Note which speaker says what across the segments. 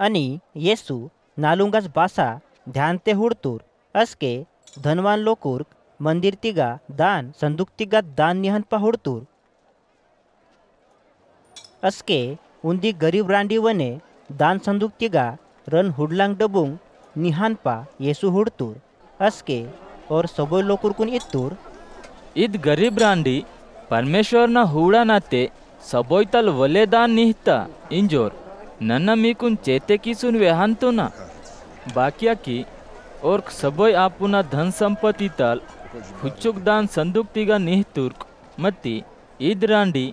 Speaker 1: आणि येसू नालुंगास बासा ध्यानते हुडतूर अस्के धनवान लोकुर मंदिर तिगा दान संदूक तिगा दान निहनपा हुडतूर अस्के उंदी गरीब रांडी वने दान संदूक तिगा रन हुडलांग डबुंग निहानपा येसू हुडतूर अस्के और सबोय लोकुर कुन इत्तूर
Speaker 2: इद गरीब रांडी परमेश्वर ना हुड़ा नाते सबोय तल वले दान निहता इंजोर नन्ना मीकुन चेते किसुन वेहांतो ना बाकिया की और सबोय आपुना धन संपत्ति तल हुच्चुक दान संदूक तिगा निहतुर्क मत्ती ईद रांडी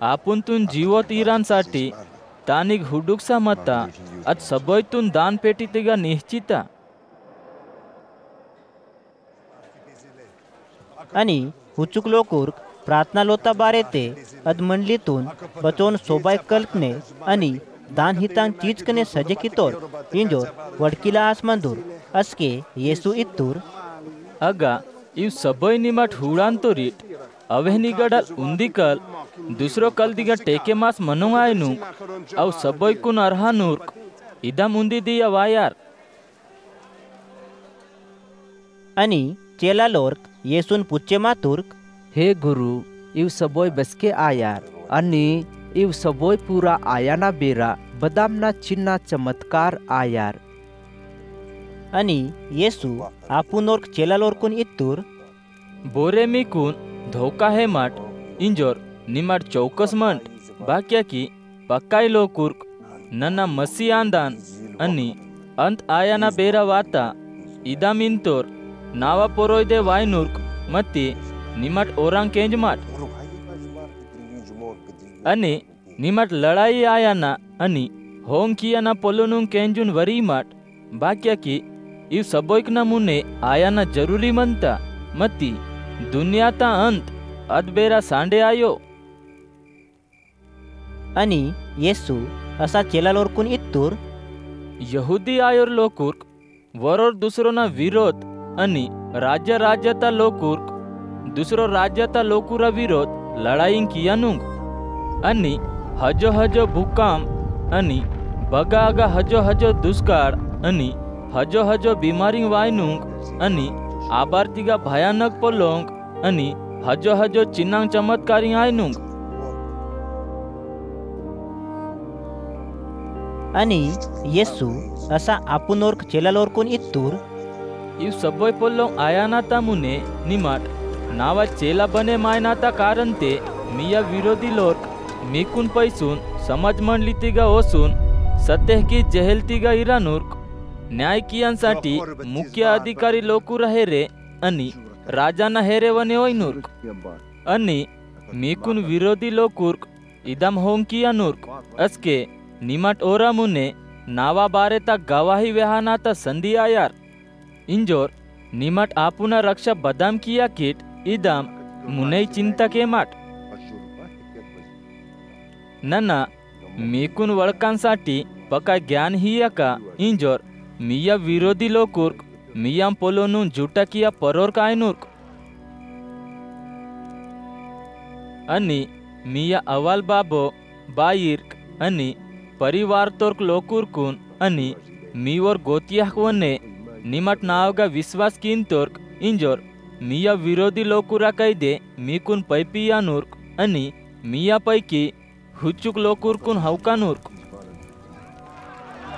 Speaker 2: आपुन जीवो तीरांसाठी तानिग हुडुकसा मता अत सबोयतून दान पेटी तिगा निश्चिता
Speaker 1: आणि हुचुक लोकुर्क प्रार्थना लोता बारे ते अद मंडलीतून बचोन सोबाय कल्पने आणि दान हितांग चीज कने सजे कितोर इंजोर वडकिला आसमंदूर अस्के येसू इत्तूर
Speaker 2: अगा इव सबोय निमट हुड़ान तो रीट अवेहनी गडल उंदी कल दूसरो कल दिगा टेके मास मनुआय नुक अव सबोय कुन अरहा नूर्क इदम उंदी दिया वायार
Speaker 1: आणि चेला लोर्क येसून पुच्चे मातुर्क
Speaker 3: हे गुरु इव सबोय बसके आयार आणि इव सबोय पूरा आयाना बेरा बदामना चिन्ना चमत्कार आयार
Speaker 1: आणि येसू आपुन ओर्क चेला लोरकुन इत्तूर
Speaker 2: बोरे मी कुन धोका है मट इंजोर निमट चौकस मंट बाक्या की पक्काई लोकुर्क नन्ना मसी आंदान अनि अंत आयाना बेरा वाता इदाम इंतोर नावा पोरोयदे वायनुर्क मत्ती निमट ओरांग केंज मट अनि निमट लड़ाई आयाना अनि होंग कियाना पोलोनुंग केंजुन वरी मट बाक्या की इव सबोयक नमूने आयाना जरूरी मनता मत्ती दुनियाता अंत अदबेरा सांडे आयो
Speaker 1: आणि येसू असा चेला लोरकुन इत्तूर
Speaker 2: यहुदी आयोर लोकुर्क वरोर दुसरोना विरोध आणि राज्य राज्यता लोकुर्क दुसरो राज्यता लोकुरा विरोध लढाईंग कियानुंग आणि हजो हजो भूकाम आणि बगा आगा हजो हजो दुष्काळ आणि हजो हजो बीमारी वायनुंग आणि आबारतीगा भयानक पोलोंग आणि हजो हजो चिन्नांग चमत्कारी आयनुंग
Speaker 1: आणि येसू असा आपुन ओर्क चेला लोरकुन इत्तूर
Speaker 2: इव सबोय पोलोंग आयानाता मुने निमाट नावा चेला बने मायनाता कारण ते मिया विरोधी लोक मीकुन पैसून समज मंडलीतिगा ओसून सत्य की जहेलतिगा इरानुर्क न्याय कियांसाठी मुख्य अधिकारी लोकू रहेरे आणि राजाना हेरे वने ओयनुर्क आणि मीकुन विरोधी लोकुर्क इदम होंग कियानुर्क अस्के निमट ओरा मुने नावा बारेता गवाही वेहानाता संधि आयार इंजोर निमट आपुना रक्षा बदाम किया किट इदम मुने चिंता के माट नन्ना मीकुन वळकांसाठी पका ज्ञान हिया का इंजोर मिया विरोधी लोकुर्क मिया पोलोनुन जुटा किया परोर कायनुर्क आणि मिया अवाल बाबो बायिर्क आणि परिवार तोर्क लोकुर्कुन आणि मीवर गोतियाक वने निमट नावगा विश्वास किन तोर्क इंजोर मिया विरोधी लोकुरा कैदे मीकुन पैपियानुर्क आणि मिया पैकी हुचुक लोकुर्कुन हौकानुर्क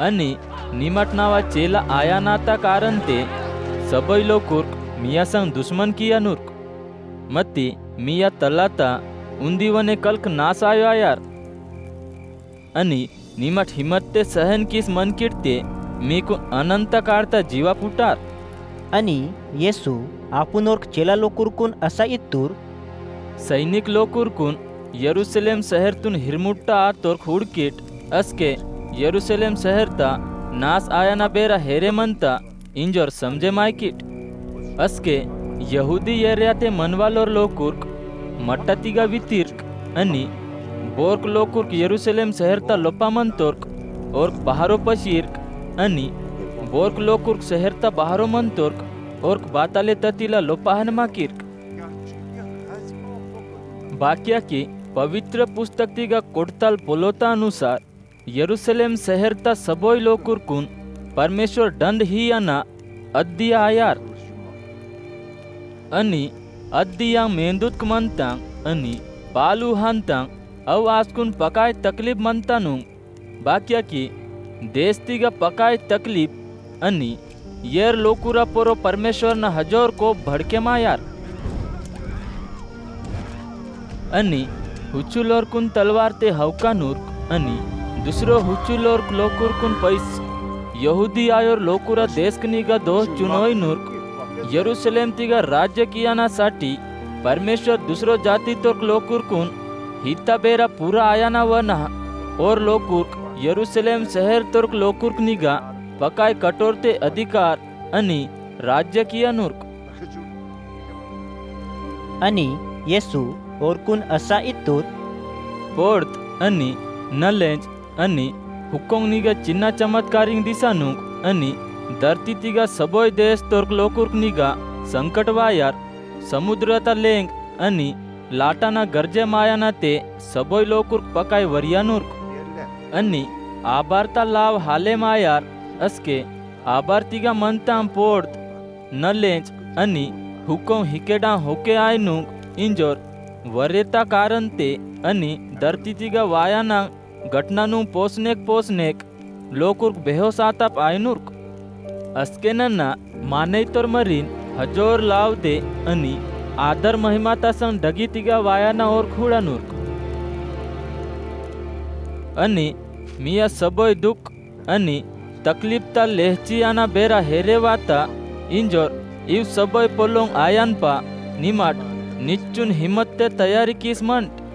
Speaker 2: आणि निमट नावा चेला आयानाता कारण ते सबय लोकुर्क मिया संग दुश्मन कियानुर्क मत्ती मिया तलाता उंदीवने कल्क नास आयो आयार आणि निमट हिम्मत ते सहन किस मन किटते मीकुन अनंत काळता जीवा पुटार
Speaker 1: आणि येसू आपुन ओर्क चेला लोकुरकुन असा इत्तूर
Speaker 2: सैनिक लोकुरकुन यरूशलेम शहरतून हिरमुट्टा तोर्क हुडकिट अस्के यरूशलेम शहरता नास आयाना बेरा हेरे मनता इंजोर समजे मायकिट अस्के यहुदी येर्याते मनवालोर लोकुर्क मट्टातिगा वितीर्क आणि बोर्क लोकुर्क यरूशलेम शहरता लोपामन तोर्क और बहारो पशीर्क आणि बोर्क लोकुर्क शहरता बहारो मन तोर्क और बाताले ततीला लोपाहन माकिर्क बाक्या की पवित्र पुस्तक तिगा कोडताल पोलोता अनुसार यरूशलेम शहरता सबोय लोकुरकुन परमेश्वर दंड ही याना अद्दिया आयार आणि अद्दिया मेंदूत म्हणतांग आणि पालू हांतांग अव आसकुन पकाय तकलीफ म्हणतानु बाक्या की देस्तिगा पकाय तकलीफ आणि येर लोकुरा पोरो परमेश्वरना हजोर को भड़के मायार आणि हुचुलोरकुन तलवार ते हवकानूर्क आणि दुसरो हुचुलोर्क लोकुरकुन पैस यहुदी आयोर लोकुरा देशकनिगा दोष चुनोय नूर्क यरूशलेम तिगा राज्य कियानासाठी परमेश्वर दुसरो जाती तोर्क लोकुरकुन हिता बेरा पूरा आयाना वना और लोकुर्क यरूशलेम शहर तोर्क लोकुर्क निगा पकाय कटोरते अधिकार आणि राज्य कियानूर्क
Speaker 1: आणि येसू ओरकुन असा इतूर
Speaker 2: पोर्त आणि नलेंज आणि हुकोंग निगा चिन्ना चमत्कारिंग दिसानुक आणि धरती तिगा सबोय देश तोर्क लोकुर्क निगा संकट वायार समुद्रता लेंग आणि लाटाना गरजे मायाना ते सबोय लोकुर्क पकाय वरियानुर्क आणि आबारता लाव हाले मायार असके आबारतिगा मनताम पोर्त नलेंज आणि हुकों हिकेडा होके आयनुक इंजोर वरेता कारण ते आणि धरतीतिगा वायाना घटनानु पोसनेक लोकुर्क बेहोस आताप आयनुर्क अस्केनना मानेतोर मरीन हजोर लाव दे आणि आदर महिमाता संग डगीतिगा वायाना और खुडानुर्क आणि मिया सबोय दुख आणि तकलीफता लेहचियाना बेरा हेरेवाता इंजोर इव सबोय पोलोंग आयान पा निमाट निच्चुन हिम्मत ते तयारी किस मंट